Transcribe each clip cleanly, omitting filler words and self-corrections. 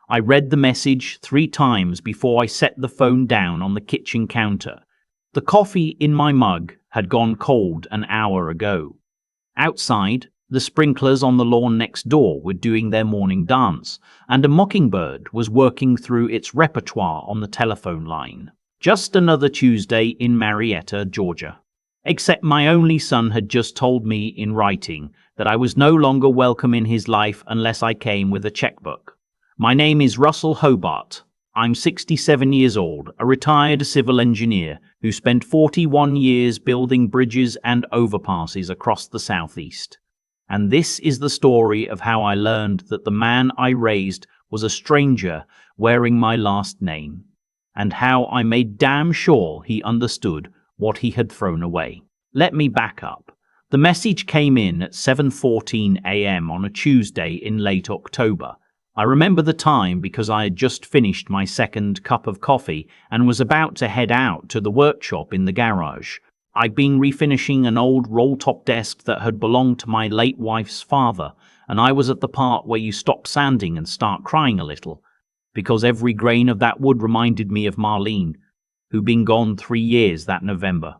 I read the message 3 times before I set the phone down on the kitchen counter. The coffee in my mug had gone cold an hour ago. Outside, the sprinklers on the lawn next door were doing their morning dance, and a mockingbird was working through its repertoire on the telephone line. Just another Tuesday in Marietta, Georgia. Except my only son had just told me in writing that I was no longer welcome in his life unless I came with a checkbook. My name is Russell Hobart. I'm 67 years old, a retired civil engineer who spent 41 years building bridges and overpasses across the Southeast. And this is the story of how I learned that the man I raised was a stranger wearing my last name, and how I made damn sure he understood what he had thrown away. Let me back up. The message came in at 7:14 a.m. on a Tuesday in late October. I remember the time because I had just finished my second cup of coffee and was about to head out to the workshop in the garage. I'd been refinishing an old roll-top desk that had belonged to my late wife's father, and I was at the part where you stop sanding and start crying a little, because every grain of that wood reminded me of Marlene, who'd been gone 3 years that November.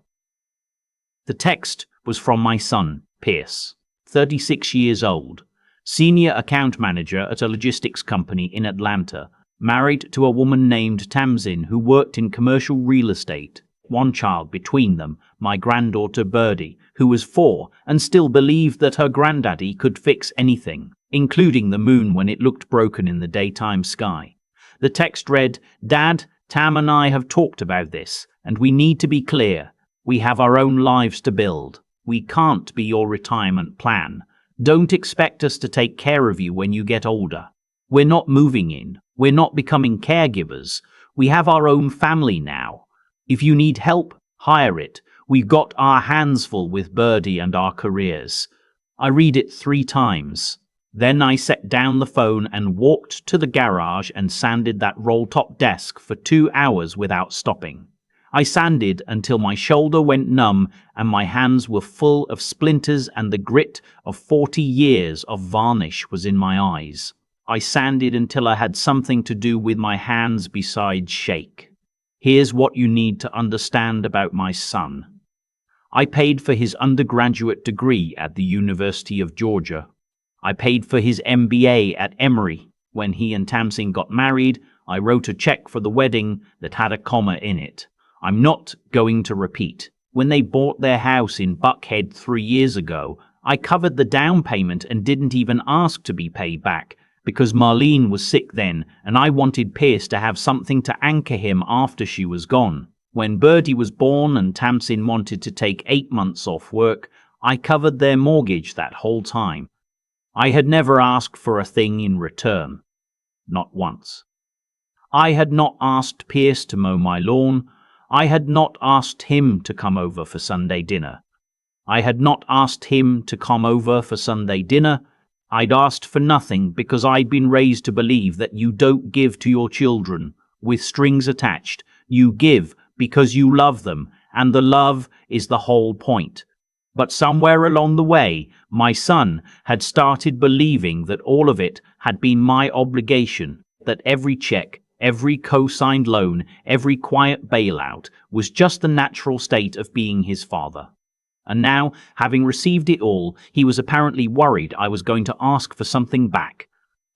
The text was from my son, Pierce, 36 years old, senior account manager at a logistics company in Atlanta, married to a woman named Tamsin who worked in commercial real estate. 1 child between them, my granddaughter Birdie, who was 4 and still believed that her granddaddy could fix anything, including the moon when it looked broken in the daytime sky. The text read, "Dad, Tam and I have talked about this, and we need to be clear. We have our own lives to build. We can't be your retirement plan. Don't expect us to take care of you when you get older. We're not moving in. We're not becoming caregivers. We have our own family now. If you need help, hire it. We've got our hands full with Birdie and our careers." I read it 3 times. Then I set down the phone and walked to the garage and sanded that roll-top desk for 2 hours without stopping. I sanded until my shoulder went numb and my hands were full of splinters and the grit of 40 years of varnish was in my eyes. I sanded until I had something to do with my hands besides shake. Here's what you need to understand about my son. I paid for his undergraduate degree at the University of Georgia. I paid for his MBA at Emory. When he and Tamsin got married, I wrote a check for the wedding that had a comma in it. I'm not going to repeat. When they bought their house in Buckhead 3 years ago, I covered the down payment and didn't even ask to be paid back, because Marlene was sick then and I wanted Pierce to have something to anchor him after she was gone. When Birdie was born and Tamsin wanted to take 8 months off work, I covered their mortgage that whole time. I had never asked for a thing in return. Not once. I had not asked Pierce to mow my lawn. I had not asked him to come over for Sunday dinner. I had not asked him to come over for Sunday dinner. I'd asked for nothing because I'd been raised to believe that you don't give to your children with strings attached. You give because you love them, and the love is the whole point. But somewhere along the way, my son had started believing that all of it had been my obligation, that every check, every co-signed loan, every quiet bailout was just the natural state of being his father. And now, having received it all, he was apparently worried I was going to ask for something back.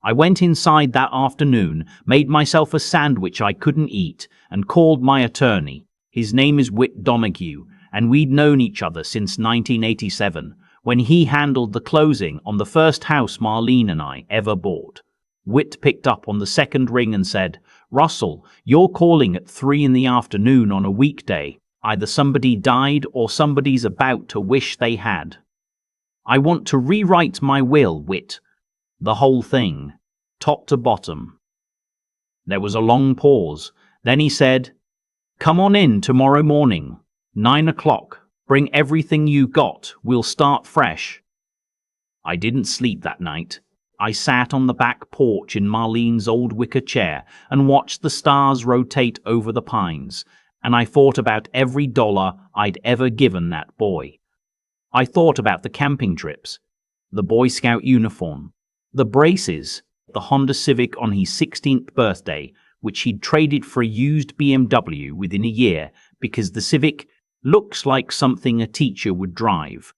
I went inside that afternoon, made myself a sandwich I couldn't eat, and called my attorney. His name is Whit Donoghue, and we'd known each other since 1987, when he handled the closing on the first house Marlene and I ever bought. Whit picked up on the second ring and said, "Russell, you're calling at 3 in the afternoon on a weekday. Either somebody died or somebody's about to wish they had." "I want to rewrite my will, Whit. The whole thing, top to bottom." There was a long pause. Then he said, "Come on in tomorrow morning, 9 o'clock. Bring everything you got. We'll start fresh." I didn't sleep that night. I sat on the back porch in Marlene's old wicker chair and watched the stars rotate over the pines, and I thought about every dollar I'd ever given that boy. I thought about the camping trips, the Boy Scout uniform, the braces, the Honda Civic on his 16th birthday, which he'd traded for a used BMW within a year because the Civic looks like something a teacher would drive.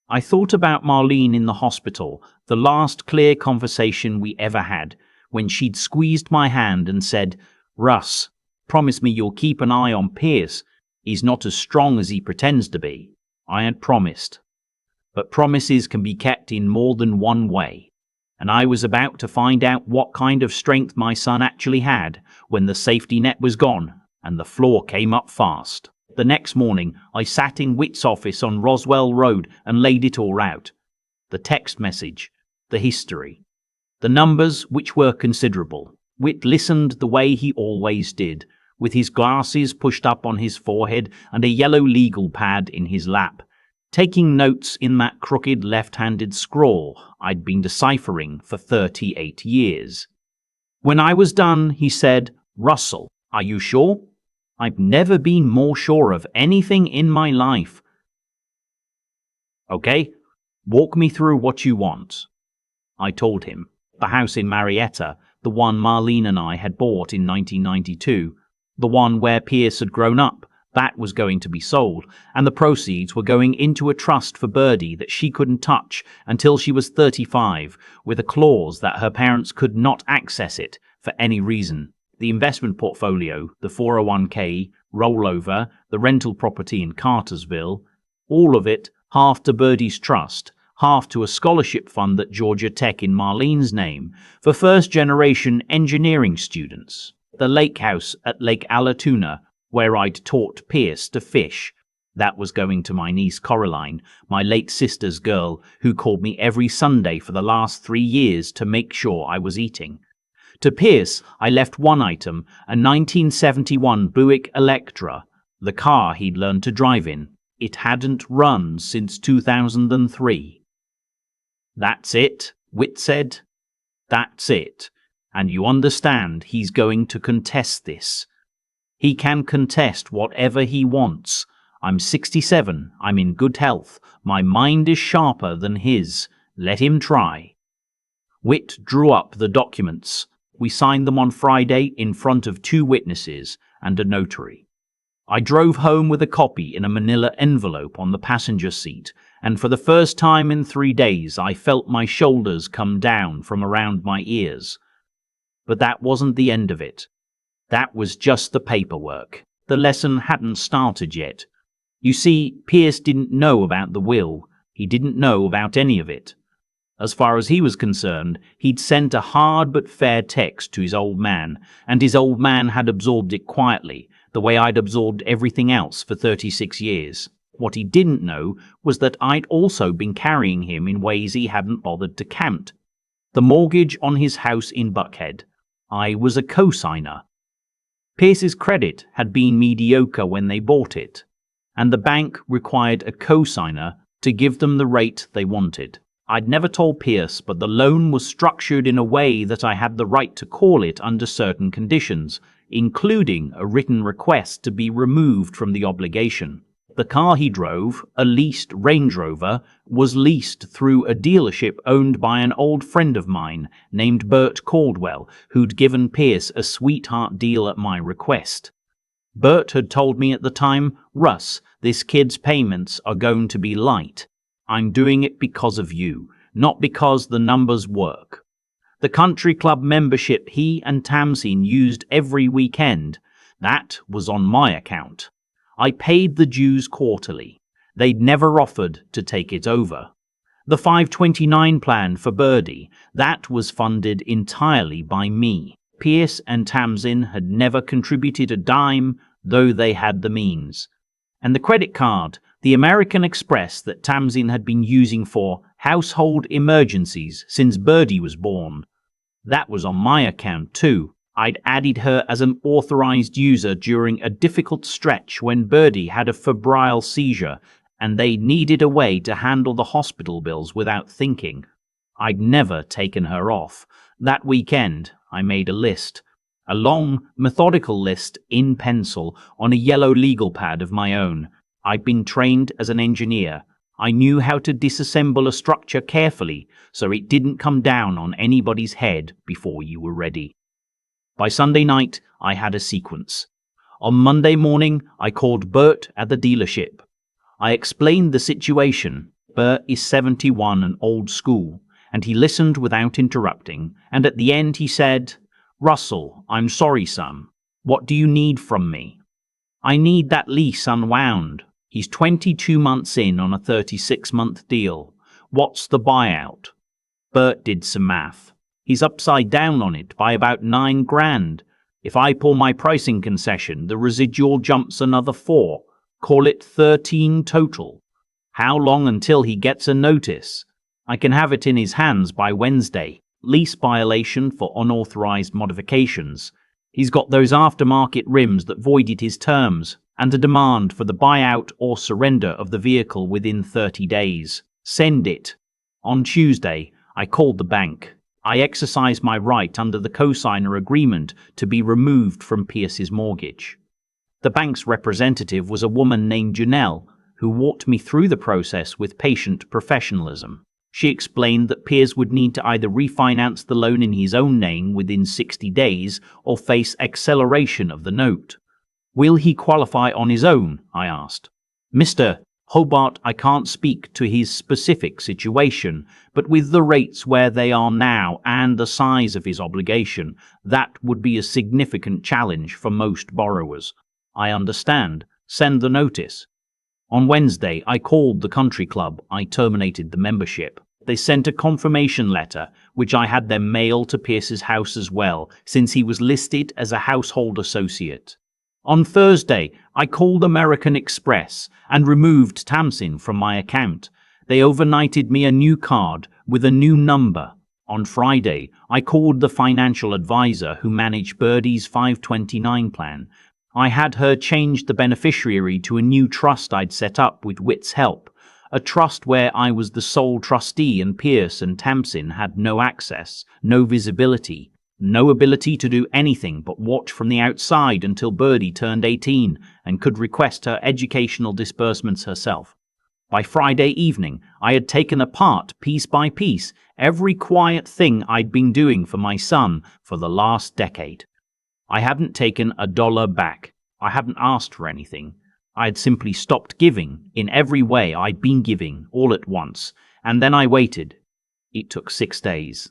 I thought about Marlene in the hospital, the last clear conversation we ever had, when she'd squeezed my hand and said, "Russ, promise me you'll keep an eye on Pierce. He's not as strong as he pretends to be." I had promised. But promises can be kept in more than one way. And I was about to find out what kind of strength my son actually had when the safety net was gone and the floor came up fast. The next morning, I sat in Witt's office on Roswell Road and laid it all out. The text message, the history, the numbers, which were considerable. Witt listened the way he always did, with his glasses pushed up on his forehead and a yellow legal pad in his lap, taking notes in that crooked left-handed scrawl I'd been deciphering for 38 years. When I was done, he said, "Russell, are you sure? I've never been more sure of anything in my life." "Okay, walk me through what you want." I told him. The house in Marietta, the one Marlene and I had bought in 1992, the one where Pierce had grown up, that was going to be sold, and the proceeds were going into a trust for Birdie that she couldn't touch until she was 35, with a clause that her parents could not access it for any reason. The investment portfolio, the 401k, rollover, the rental property in Cartersville, all of it, half to Birdie's trust, half to a scholarship fund at Georgia Tech in Marlene's name for first-generation engineering students. The lake house at Lake Allatoona, where I'd taught Pierce to fish, that was going to my niece Coraline, my late sister's girl, who called me every Sunday for the last 3 years to make sure I was eating. To Pierce, I left one item, a 1971 Buick Electra, the car he'd learned to drive in. It hadn't run since 2003. "That's it," Witt said. "That's it. And you understand he's going to contest this. He can contest whatever he wants. I'm 67. I'm in good health. My mind is sharper than his. Let him try." Witt drew up the documents. We signed them on Friday in front of 2 witnesses and a notary. I drove home with a copy in a manila envelope on the passenger seat, and for the first time in 3 days I felt my shoulders come down from around my ears. But that wasn't the end of it. That was just the paperwork. The lesson hadn't started yet. You see, Pierce didn't know about the will. He didn't know about any of it. As far as he was concerned, he'd sent a hard but fair text to his old man, and his old man had absorbed it quietly, the way I'd absorbed everything else for 36 years. What he didn't know was that I'd also been carrying him in ways he hadn't bothered to count. The mortgage on his house in Buckhead. I was a co-signer. Pierce's credit had been mediocre when they bought it, and the bank required a co-signer to give them the rate they wanted. I'd never told Pierce, but the loan was structured in a way that I had the right to call it under certain conditions, including a written request to be removed from the obligation. The car he drove, a leased Range Rover, was leased through a dealership owned by an old friend of mine named Bert Caldwell, who'd given Pierce a sweetheart deal at my request. Bert had told me at the time, "Russ, this kid's payments are going to be light. I'm doing it because of you, not because the numbers work." The country club membership he and Tamsin used every weekend, that was on my account. I paid the dues quarterly. They'd never offered to take it over. The 529 plan for Birdie, that was funded entirely by me. Pierce and Tamsin had never contributed a dime, though they had the means. And the credit card, the American Express that Tamsin had been using for household emergencies since Birdie was born, that was on my account too. I'd added her as an authorized user during a difficult stretch when Birdie had a febrile seizure and they needed a way to handle the hospital bills without thinking. I'd never taken her off. That weekend, I made a list. A long, methodical list in pencil on a yellow legal pad of my own. I'd been trained as an engineer. I knew how to disassemble a structure carefully so it didn't come down on anybody's head before you were ready. By Sunday night, I had a sequence. On Monday morning, I called Bert at the dealership. I explained the situation. Bert is 71 and old school, and he listened without interrupting, and at the end he said, "Russell, I'm sorry, son. What do you need from me?" "I need that lease unwound. He's 22 months in on a 36-month deal. What's the buyout?" Bert did some math. He's upside down on it by about $9,000. If I pull my pricing concession, the residual jumps another 4. Call it 13 total. How long until he gets a notice? I can have it in his hands by Wednesday. Lease violation for unauthorized modifications. He's got those aftermarket rims that voided his terms, and a demand for the buyout or surrender of the vehicle within 30 days. Send it. On Tuesday, I called the bank. I exercised my right under the cosigner agreement to be removed from Pierce's mortgage. The bank's representative was a woman named Janelle, who walked me through the process with patient professionalism. She explained that Pierce would need to either refinance the loan in his own name within 60 days or face acceleration of the note. "Will he qualify on his own?" I asked. "Mr. Hobart, I can't speak to his specific situation, but with the rates where they are now and the size of his obligation, that would be a significant challenge for most borrowers." "I understand. Send the notice." On Wednesday, I called the country club. I terminated the membership. They sent a confirmation letter, which I had them mail to Pierce's house as well, since he was listed as a household associate. On Thursday, I called American Express and removed Tamsin from my account. They overnighted me a new card with a new number. On Friday, I called the financial advisor who managed Birdie's 529 plan. I had her change the beneficiary to a new trust I'd set up with Witt's help, a trust where I was the sole trustee and Pierce and Tamsin had no access, no visibility, no ability to do anything but watch from the outside until Birdie turned 18 and could request her educational disbursements herself. By Friday evening, I had taken apart, piece by piece, every quiet thing I'd been doing for my son for the last decade. I hadn't taken $1 back. I hadn't asked for anything. I had simply stopped giving in every way I'd been giving all at once, and then I waited. It took 6 days.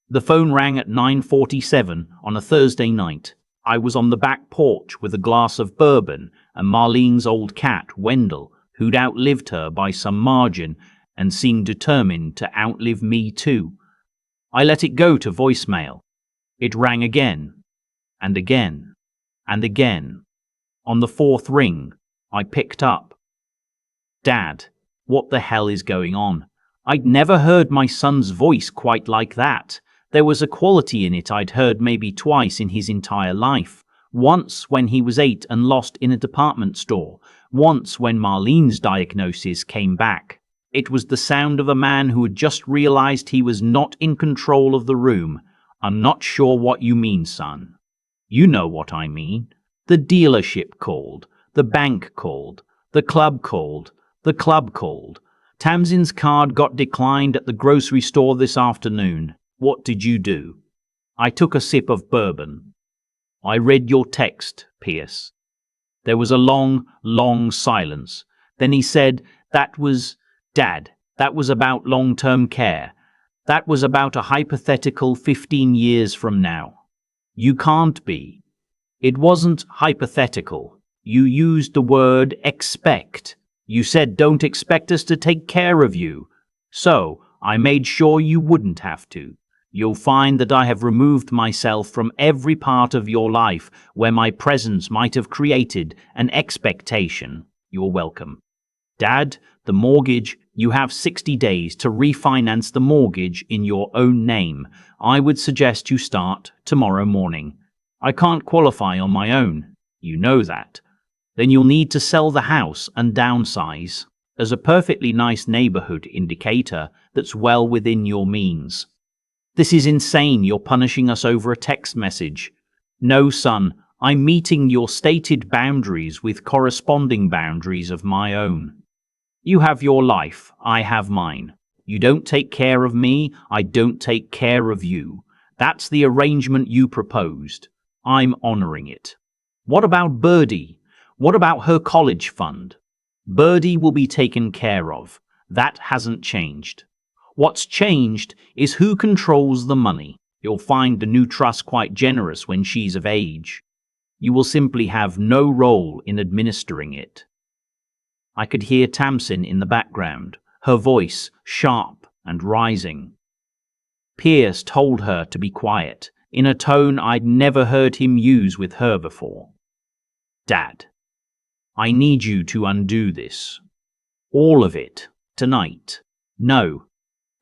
The phone rang at 9:47 on a Thursday night. I was on the back porch with a glass of bourbon and Marlene's old cat, Wendell, who'd outlived her by some margin and seemed determined to outlive me too. I let it go to voicemail. It rang again, and again, and again. On the 4th ring, I picked up. "Dad, what the hell is going on?" I'd never heard my son's voice quite like that. There was a quality in it I'd heard maybe twice in his entire life. Once when he was 8 and lost in a department store. Once when Marlene's diagnosis came back. It was the sound of a man who had just realized he was not in control of the room. "I'm not sure what you mean, son." "You know what I mean. The dealership called. The bank called. The club called. The club called. Tamsin's card got declined at the grocery store this afternoon. What did you do?" I took a sip of bourbon. "I read your text, Pierce." There was a long, long silence. Then he said, Dad, that was about long-term care. That was about a hypothetical 15 years from now." "You can't be." "It wasn't hypothetical. You used the word expect. You said don't expect us to take care of you. So I made sure you wouldn't have to. You'll find that I have removed myself from every part of your life where my presence might have created an expectation. You're welcome. Dad, the mortgage, you have 60 days to refinance the mortgage in your own name. I would suggest you start tomorrow morning. I can't qualify on my own. You know that. Then you'll need to sell the house and downsize. There's a perfectly nice neighborhood indicator that's well within your means. This is insane. You're punishing us over a text message. No, son, I'm meeting your stated boundaries with corresponding boundaries of my own. You have your life, I have mine. You don't take care of me, I don't take care of you. That's the arrangement you proposed. I'm honoring it. What about Birdie? What about her college fund? Birdie will be taken care of. That hasn't changed. What's changed is who controls the money. You'll find the new trust quite generous when she's of age. You will simply have no role in administering it. I could hear Tamsin in the background, her voice sharp and rising. Pierce told her to be quiet, in a tone I'd never heard him use with her before. Dad, I need you to undo this. All of it, tonight. No.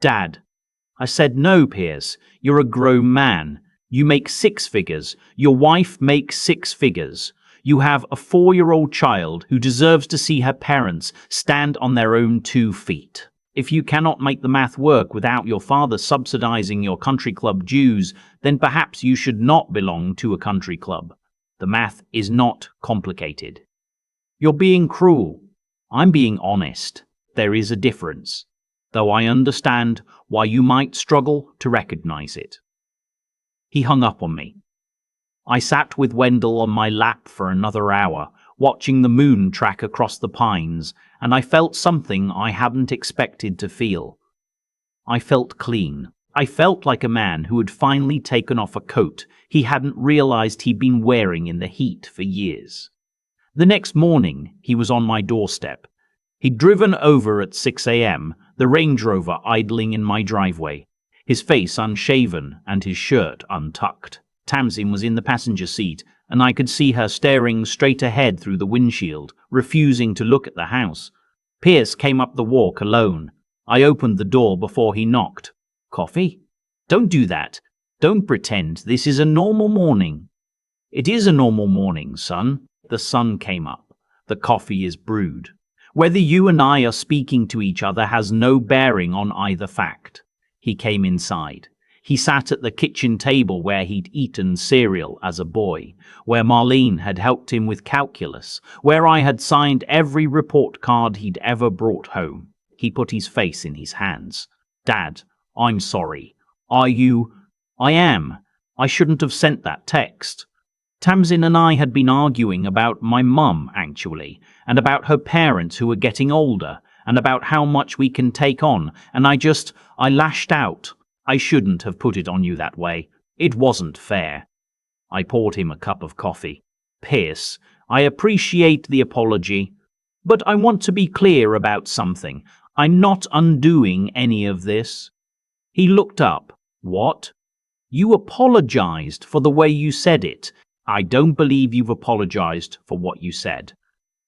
Dad. I said no, Pierce. You're a grown man. You make 6 figures. Your wife makes 6 figures. You have a 4-year-old child who deserves to see her parents stand on their own 2 feet. If you cannot make the math work without your father subsidizing your country club dues, then perhaps you should not belong to a country club. The math is not complicated. You're being cruel. I'm being honest. There is a difference, though I understand why you might struggle to recognize it. He hung up on me. I sat with Wendell on my lap for another hour, watching the moon track across the pines, and I felt something I hadn't expected to feel. I felt clean. I felt like a man who had finally taken off a coat he hadn't realized he'd been wearing in the heat for years. The next morning, he was on my doorstep. He'd driven over at 6 a.m., the Range Rover idling in my driveway, his face unshaven and his shirt untucked. Tamsin was in the passenger seat, and I could see her staring straight ahead through the windshield, refusing to look at the house. Pierce came up the walk alone. I opened the door before he knocked. Coffee? Don't do that. Don't pretend this is a normal morning. It is a normal morning, son. The sun came up. The coffee is brewed. Whether you and I are speaking to each other has no bearing on either fact. He came inside. He sat at the kitchen table where he'd eaten cereal as a boy, where Marlene had helped him with calculus, where I had signed every report card he'd ever brought home. He put his face in his hands. Dad, I'm sorry. Are you? I am. I shouldn't have sent that text. Tamsin and I had been arguing about my mum, actually, and about her parents who were getting older, and about how much we can take on, and I lashed out. I shouldn't have put it on you that way. It wasn't fair. I poured him a cup of coffee. Pierce, I appreciate the apology, but I want to be clear about something. I'm not undoing any of this. He looked up. What? You apologized for the way you said it. I don't believe you've apologized for what you said.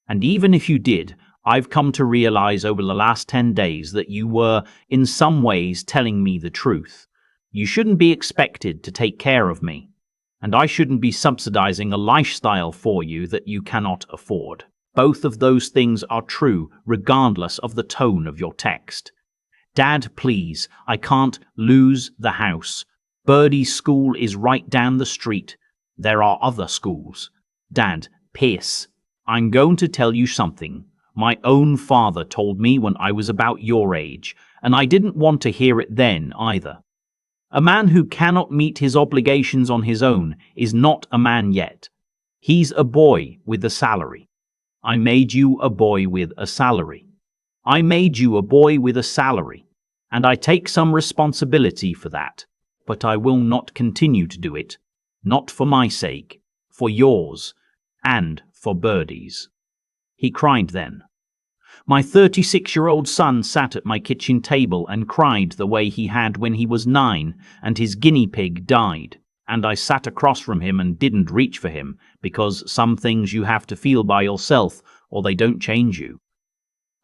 And even if you did, I've come to realize over the last 10 days that you were, in some ways, telling me the truth. You shouldn't be expected to take care of me, and I shouldn't be subsidizing a lifestyle for you that you cannot afford. Both of those things are true, regardless of the tone of your text. Dad, please, I can't lose the house. Birdie's school is right down the street. There are other schools. Dad, Pierce, I'm going to tell you something. My own father told me when I was about your age, and I didn't want to hear it then either. A man who cannot meet his obligations on his own is not a man yet. He's a boy with a salary. I made you a boy with a salary. I made you a boy with a salary, and I take some responsibility for that, but I will not continue to do it. Not for my sake, for yours, and for Birdie's. He cried then. My 36-year-old son sat at my kitchen table and cried the way he had when he was 9 and his guinea pig died, and I sat across from him and didn't reach for him, because some things you have to feel by yourself or they don't change you.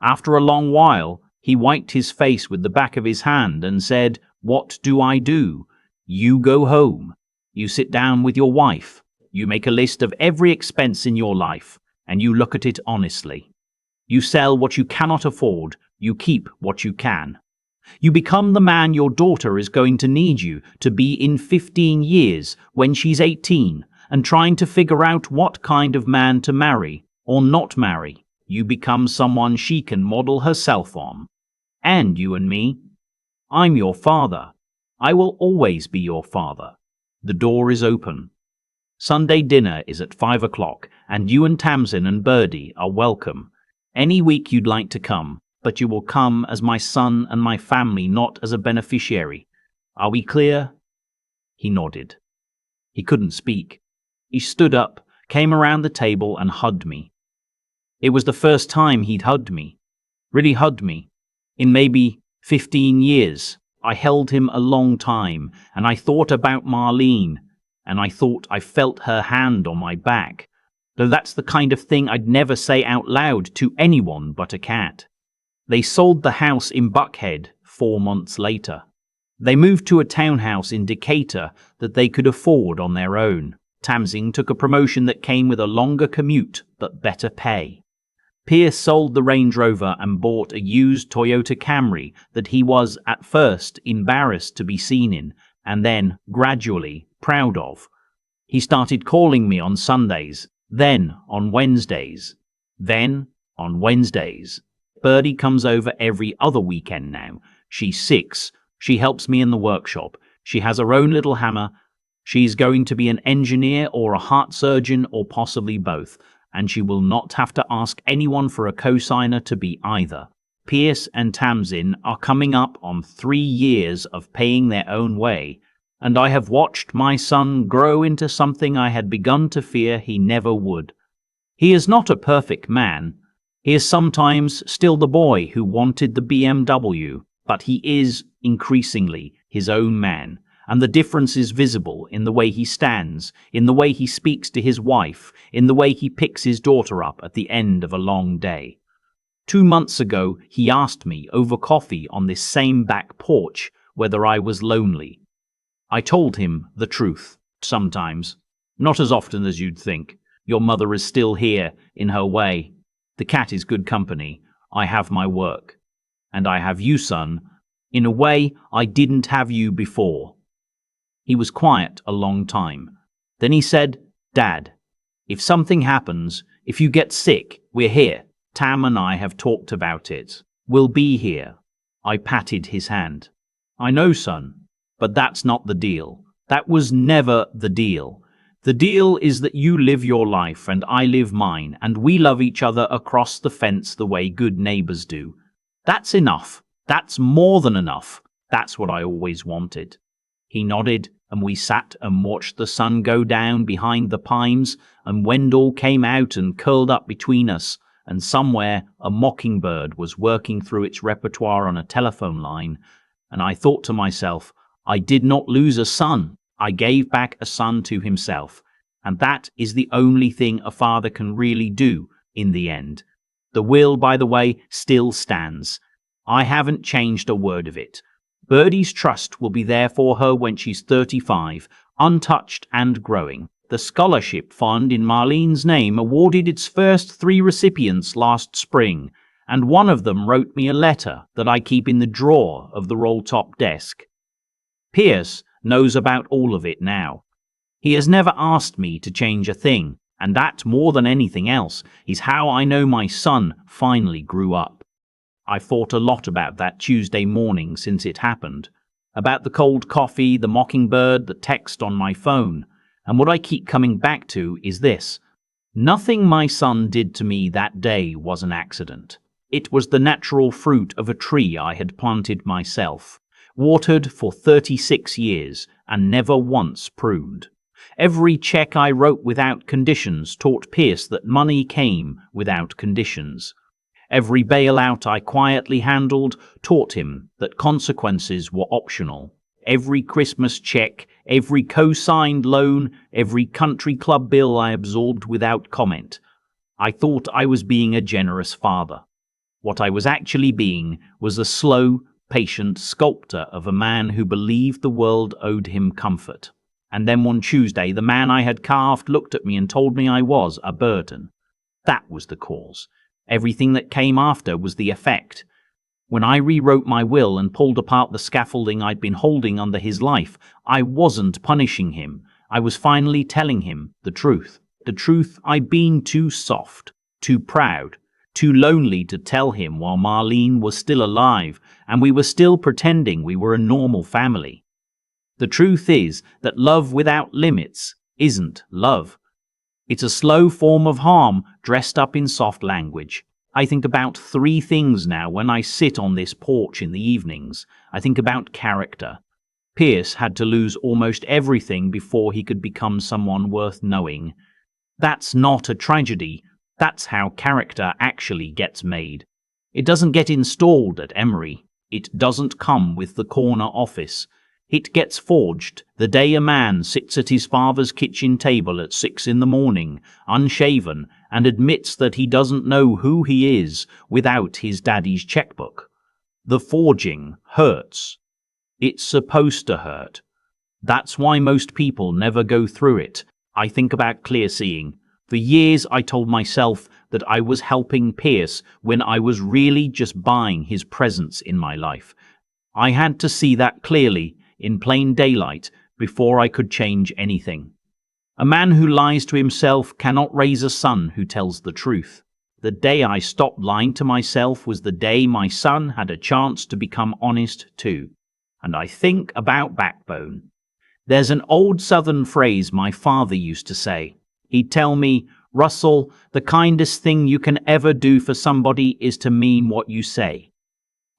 After a long while, he wiped his face with the back of his hand and said, "What do I do? You go home. You sit down with your wife. You make a list of every expense in your life, and you look at it honestly. You sell what you cannot afford. You keep what you can. You become the man your daughter is going to need you to be in 15 years when she's 18 and trying to figure out what kind of man to marry or not marry. you become someone she can model herself on. And you and me. I'm your father. I will always be your father. The door is open. Sunday dinner is at 5 o'clock, and you and Tamsin and Birdie are welcome. Any week you'd like to come, but you will come as my son and my family, not as a beneficiary. Are we clear? He nodded. He couldn't speak. He stood up, came around the table and hugged me. It was the first time he'd hugged me. Really hugged me. In maybe 15 years. I held him a long time, and I thought about Marlene, and I thought I felt her hand on my back, though that's the kind of thing I'd never say out loud to anyone but a cat. They sold the house in Buckhead 4 months later. They moved to a townhouse in Decatur that they could afford on their own. Tamsin took a promotion that came with a longer commute but better pay. Pierce sold the Range Rover and bought a used Toyota Camry that he was, at first, embarrassed to be seen in, and then, gradually, proud of. He started calling me on Sundays, then on Wednesdays, then on Wednesdays. Birdie comes over every other weekend now. She's 6. She helps me in the workshop. She has her own little hammer. She's going to be an engineer or a heart surgeon or possibly both, and she will not have to ask anyone for a cosigner to be either. Pierce and Tamsin are coming up on 3 years of paying their own way, and I have watched my son grow into something I had begun to fear he never would. He is not a perfect man. He is sometimes still the boy who wanted the BMW, but he is, increasingly, his own man. And the difference is visible in the way he stands, in the way he speaks to his wife, in the way he picks his daughter up at the end of a long day. 2 months ago, he asked me over coffee on this same back porch whether I was lonely. I told him the truth, sometimes. Not as often as you'd think. Your mother is still here, in her way. The cat is good company. I have my work. And I have you, son. In a way, I didn't have you before. He was quiet a long time. Then he said, Dad, if something happens, if you get sick, we're here. Tam and I have talked about it. We'll be here. I patted his hand. I know, son, but that's not the deal. That was never the deal. The deal is that you live your life and I live mine, and we love each other across the fence the way good neighbors do. That's enough. That's more than enough. That's what I always wanted. He nodded, and we sat and watched the sun go down behind the pines, and Wendell came out and curled up between us, and somewhere a mockingbird was working through its repertoire on a telephone line, and I thought to myself, I did not lose a son. I gave back a son to himself, and that is the only thing a father can really do in the end. The will, by the way, still stands. I haven't changed a word of it. Birdie's trust will be there for her when she's 35, untouched and growing. The scholarship fund in Marlene's name awarded its first 3 recipients last spring, and one of them wrote me a letter that I keep in the drawer of the roll-top desk. Pierce knows about all of it now. He has never asked me to change a thing, and that, more than anything else, is how I know my son finally grew up. I thought a lot about that Tuesday morning since it happened, about the cold coffee, the mockingbird, the text on my phone, and what I keep coming back to is this. Nothing my son did to me that day was an accident. It was the natural fruit of a tree I had planted myself, watered for 36 years, and never once pruned. Every check I wrote without conditions taught Pierce that money came without conditions. Every bailout I quietly handled taught him that consequences were optional. Every Christmas check, every co-signed loan, every country club bill I absorbed without comment. I thought I was being a generous father. What I was actually being was a slow, patient sculptor of a man who believed the world owed him comfort. And then one Tuesday, the man I had carved looked at me and told me I was a burden. That was the cause. Everything that came after was the effect. When I rewrote my will and pulled apart the scaffolding I'd been holding under his life, I wasn't punishing him. I was finally telling him the truth. The truth I'd been too soft, too proud, too lonely to tell him while Marlene was still alive and we were still pretending we were a normal family. The truth is that love without limits isn't love. It's a slow form of harm dressed up in soft language. I think about three things now when I sit on this porch in the evenings. I think about character. Pierce had to lose almost everything before he could become someone worth knowing. That's not a tragedy. That's how character actually gets made. It doesn't get installed at Emory. It doesn't come with the corner office. It gets forged the day a man sits at his father's kitchen table at 6 in the morning, unshaven, and admits that he doesn't know who he is without his daddy's checkbook. The forging hurts. It's supposed to hurt. That's why most people never go through it. I think about clear seeing. For years I told myself that I was helping Pierce when I was really just buying his presence in my life. I had to see that clearly, in plain daylight, before I could change anything. A man who lies to himself cannot raise a son who tells the truth. The day I stopped lying to myself was the day my son had a chance to become honest too. And I think about backbone. There's an old Southern phrase my father used to say. He'd tell me, "Russell, the kindest thing you can ever do for somebody is to mean what you say."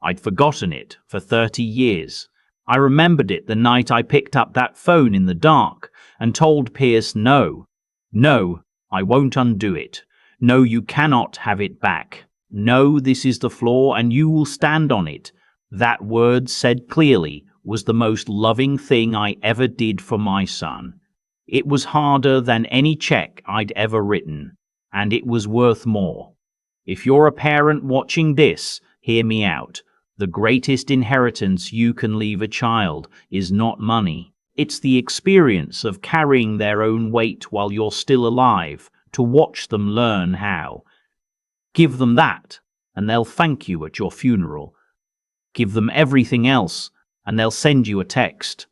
I'd forgotten it for 30 years. I remembered it the night I picked up that phone in the dark and told Pierce, no, I won't undo it. No, you cannot have it back. No, this is the floor and you will stand on it. That word said clearly was the most loving thing I ever did for my son. It was harder than any check I'd ever written, and it was worth more. If you're a parent watching this, hear me out. The greatest inheritance you can leave a child is not money. It's the experience of carrying their own weight while you're still alive, to watch them learn how. Give them that, and they'll thank you at your funeral. Give them everything else, and they'll send you a text.